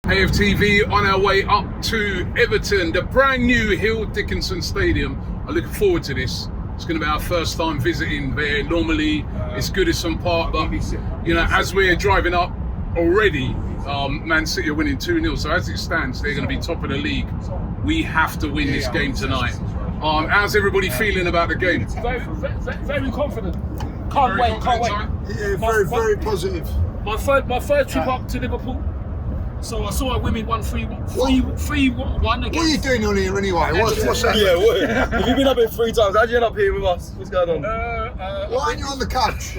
AFTV on our way up to Everton, the brand new Hill Dickinson Stadium. I'm looking forward to this. It's going to be our first time visiting there. Normally it's Goodison Park, but you know, as we're driving up already, Man City are winning 2-0. So as it stands, they're going to be top of the league. We have to win this game tonight. How's everybody feeling about the game? Very confident. Can't wait. Yeah, very positive. My first trip up to Liverpool. So I saw a women 3-1 What are you against. doing on here anyway? What's that? Yeah, what? Have you been up here 3 times? How'd you end up here with us? What's going on? Why aren't you on the couch?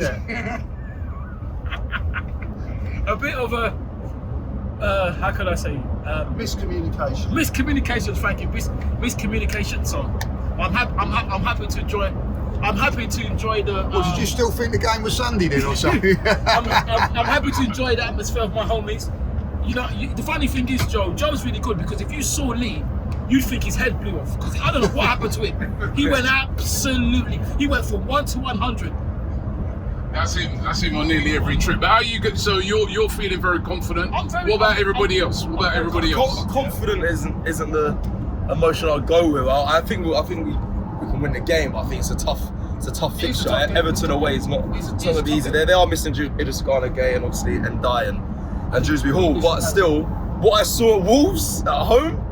A bit of a how can I say? Miscommunication. Miscommunication, thank you. Miscommunication. So I'm happy to enjoy. I'm happy to enjoy the. Or did you still think the game was Sunday then, or something? I'm happy to enjoy the atmosphere of my homies. You know, the funny thing is, Joe's really good, because if you saw Lee, you'd think his head blew off, because I don't know what happened to him. He went He went from 1 to 100. That's him on nearly every trip. But how you get? So you're feeling very confident. What about everybody else? Confident isn't the emotion I'll go with. I think we can win the game. I think it's a tough fixture. Everton away is not going to be easy. They are missing Idris Gay and obviously and and Dewsbury Hall, but still, what I saw at Wolves at home,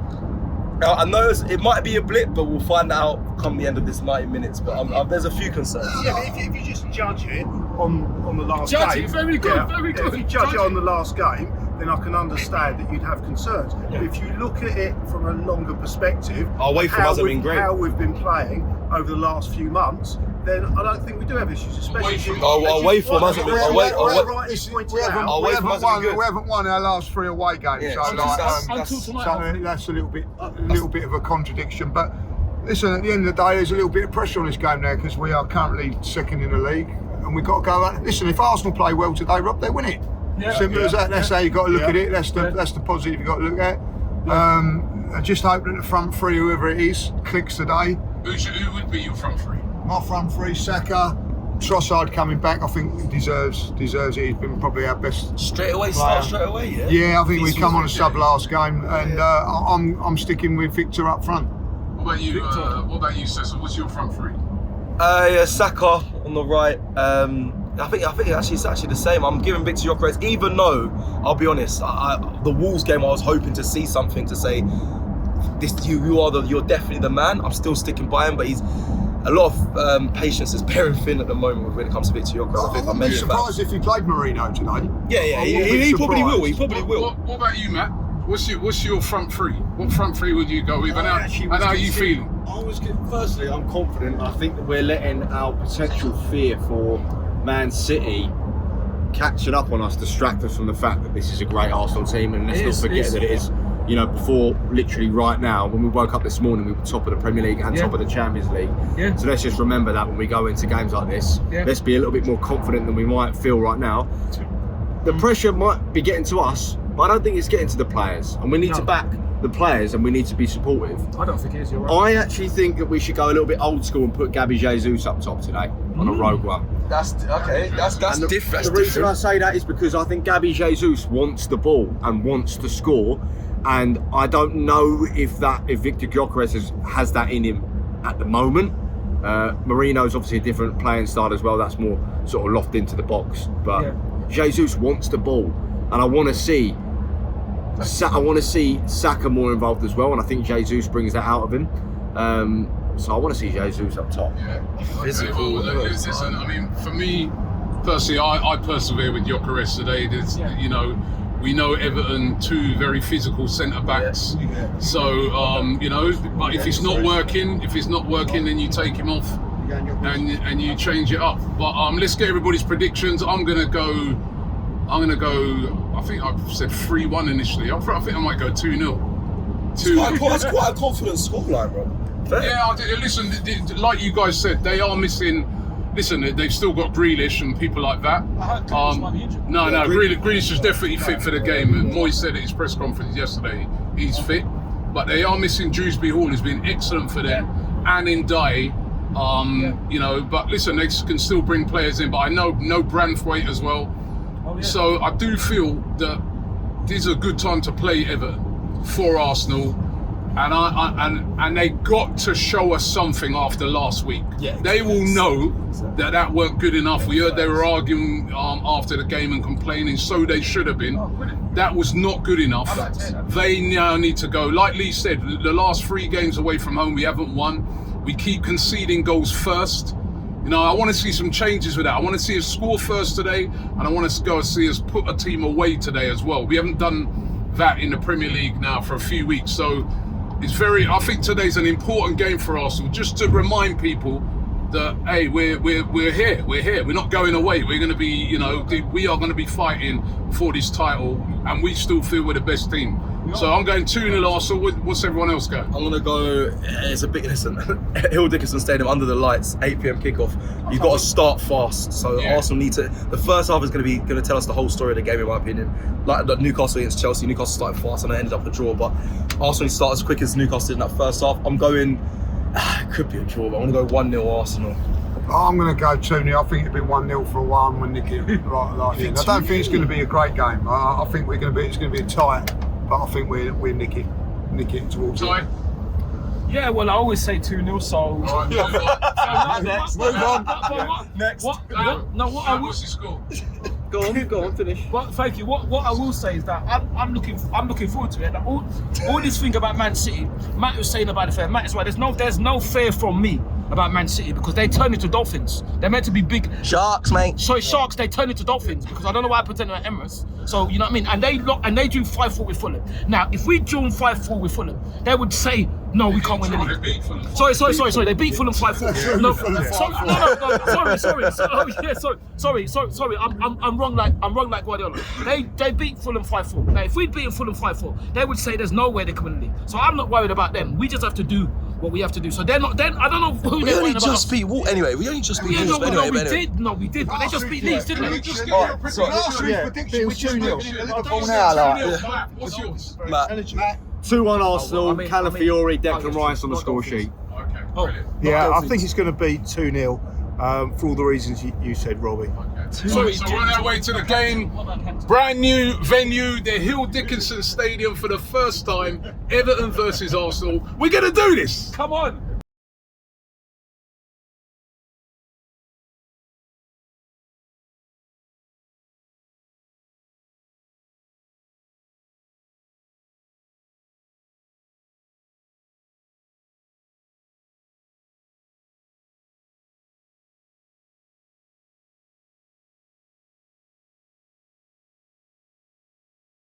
I know it might be a blip, but we'll find out come the end of this 90 minutes. But there's a few concerns. Yeah, but if you just judge it on the last game, Judge it, very good. If you judge it on the last game, then I can understand that you'd have concerns. But if you look at it from a longer perspective, Our away form hasn't been great. How we've been playing over the last few months, then I don't think we do have issues, especially. Away form hasn't been. We haven't won our last 3 away games, Yeah, so that's a little bit of a contradiction. But listen, at the end of the day, there's a little bit of pressure on this game now, because we are currently second in the league, and we've got to go out. Listen, if Arsenal play well today, Rob, they win it. Simple as that. That's how you got to look at it. That's the positive you got to look at. I just hope that the front three, whoever it is, clicks today. Who would be your front three? My front three: Saka, Trossard coming back. I think he deserves it. He's been probably our best. Straight away, yeah. Yeah, I think we come on a sub last game, and I'm sticking with Victor up front. What about you, Cecil? What's your front three? Saka on the right. I think it's actually the same. I'm giving Victor Gyökeres, even though I'll be honest, the Wolves game I was hoping to see something to say, you're definitely the man. I'm still sticking by him, but he's a lot of patience is bearing thin at the moment when it comes to Victor Gyökeres. I think I'd be surprised if he played Marino today. Yeah, he probably will. He probably will. What about you, Matt? What's your front three? What front three would you go with? And how are you feeling? Firstly, I'm confident. I think that we're letting our potential fear for Man City catching up on us distract us from the fact that this is a great Arsenal team, and let's not forget that it is, you know, before literally right now, when we woke up this morning, we were top of the Premier League and top of the Champions League. So let's just remember that when we go into games like this, let's be a little bit more confident than we might feel right now. The pressure might be getting to us, but I don't think it's getting to the players, and we need to back the players, and we need to be supportive. I don't think it is. You're right. I actually think that we should go a little bit old school and put Gabby Jesus up top today on a rogue one. That's different. The reason I say that is because I think Gabby Jesus wants the ball and wants to score, and I don't know if Victor Gyökeres has that in him at the moment. Marino's obviously a different playing style as well. That's more sort of loft into the box, but Jesus wants the ball, and I want to see Saka more involved as well, and I think Jesus brings that out of him. So I want to see Jesus up top. Physical. Listen, I mean, for me personally, I persevere with Gyökeres today. You know, we know Everton, 2 very physical centre backs. So you know, but if it's not working, then you take him off and you change it up. But let's get everybody's predictions. I'm gonna go. I think I said 3-1 initially. I think I might go 2-0. That's quite a confident scoreline, bro. Yeah, listen, like you guys said, they are missing. Listen, they've still got Grealish and people like that. Grealish is definitely fit for the game. And Moyes said at his press conference yesterday, he's fit. But they are missing Dewsbury Hall, who's been excellent for them, and Ndiaye. You know, but listen, they can still bring players in. But I know Branthwaite as well. So I do feel that this is a good time to play Everton for Arsenal, and they got to show us something after last week. Yeah, they will know that weren't good enough. We heard they were arguing after the game and complaining, so they should have been. That was not good enough. They now need to go. Like Lee said, the last 3 games away from home, we haven't won. We keep conceding goals first. You know, I want to see some changes with that. I want to see us score first today, and I want to go and see us put a team away today as well. We haven't done that in the Premier League now for a few weeks, so I think today's an important game for Arsenal, just to remind people that, hey, we're here. We're not going away. We're going to be, you know, we are going to be fighting for this title, and we still feel we're the best team. So I'm going 2-0 Arsenal. What's everyone else going? I'm going to go, it's a big, listen, Hill Dickinson Stadium under the lights, 8 p.m. kickoff. You've got to start fast. So Arsenal need to, the first half is going to tell us the whole story of the game, in my opinion. Like the Newcastle against Chelsea, Newcastle started fast and it ended up a draw, but Arsenal need to start as quick as Newcastle did in that first half. I'm going, it could be a draw, but I'm going to go 1-0 Arsenal. I'm going to go 2-0. I think it'll be 1-0 for a while when Nicky right in. I don't think it's going to be a great game. I think it's going to be a tight, but I think we're nick it towards it. Yeah, well, I always say 2-0, so... Next. Move on. Next. What I will... What's the score? Go on, finish. Well, thank you. What I will say is that I'm looking forward to it. Like, all this thing about Man City, Matt was saying about the fair. Matt is right. There's no fear from me about Man City because they turn into Dolphins. They're meant to be big Sharks, mate. Sorry, Sharks. They turn into Dolphins because I don't know why I pretend at Emirates. So you know what I mean. And they drew 5-4 with Fulham. Now, if we drew 5-4 with Fulham, they would say no, we can't win the league. Sorry. They beat Fulham 5-4. No, sorry. I'm wrong. Like Guardiola. They beat Fulham 5-4. Now, if we'd beaten Fulham 5-4, they would say there's no way they can win the league. So I'm not worried about them. We just have to do what we have to do. So they're not. Then I don't know who we they're only worried just about. beat Wolves anyway. We only just beat Wolves anyway. We did. But they just beat Leeds, didn't they? Last week's prediction was 2-0. What's yours? Matt. 2-1 Arsenal, Calafiori, Declan Declan Rice on the score sheet. Okay, brilliant. Yeah, I think it's going to be 2-0 for all the reasons you said, Robbie. So we're on our way to the game. Brand new venue, the Hill Dickinson Stadium for the first time. Everton versus Arsenal. We're going to do this. Come on.